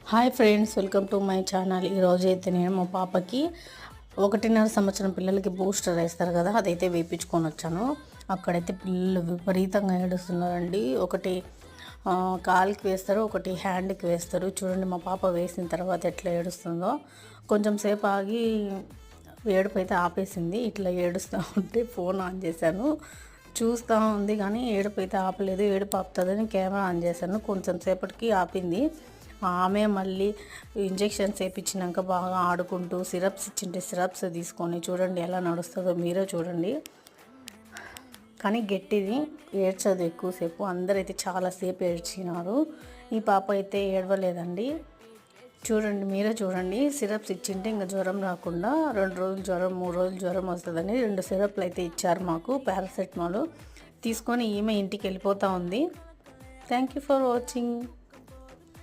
Hi friends, welcome to my channel. ఈరోజు అయితే నేను మా పాపకి 1.5 సంవత్సరం పిల్లలకి బూస్టర్ వేస్తారు కదా, అదైతే వేయించుకొని వచ్చాను. అక్కడైతే పిల్లలు విపరీతంగా ఏడుస్తున్నారండి. ఒకటి కాలుకి వేస్తారు, ఒకటి హ్యాండ్కి వేస్తారు. చూడండి మా పాప వేసిన తర్వాత ఎట్లా ఏడుస్తుందో. కొంచెం సేపు ఆగి ఏడుపు అయితే ఆపేసింది. ఇట్లా ఏడుస్తూ ఉంటే ఫోన్ ఆన్ చేశాను, చూస్తూ ఉంది కానీ ఏడుపు అయితే ఆపలేదు. ఏడుపు ఆపుతుందని కెమెరా ఆన్ చేశాను. కొంచెం సేపటికి ఆపింది. ఆమె మళ్ళీ ఇంజెక్షన్స్ వేయించినాక బాగా ఆడుకుంటూ సిరప్స్ ఇచ్చింటే సిరప్స్ తీసుకొని చూడండి ఎలా నడుస్తుందో, మీరే చూడండి. కానీ గట్టిది, ఏడ్చదు ఎక్కువసేపు. అందరైతే చాలాసేపు ఏడ్చినారు. ఈ పాప అయితే ఏడవలేదండి. చూడండి, మీరే చూడండి. సిరప్స్ ఇచ్చింటే ఇంకా జ్వరం రాకుండా 2 రోజులు జ్వరం, 3 రోజులు జ్వరం వస్తుందని 2 సిరప్లు అయితే ఇచ్చారు మాకు, పారాసెటమాల్ తీసుకొని ఈమె ఇంటికి వెళ్ళిపోతూ ఉంది. Thank you for watching.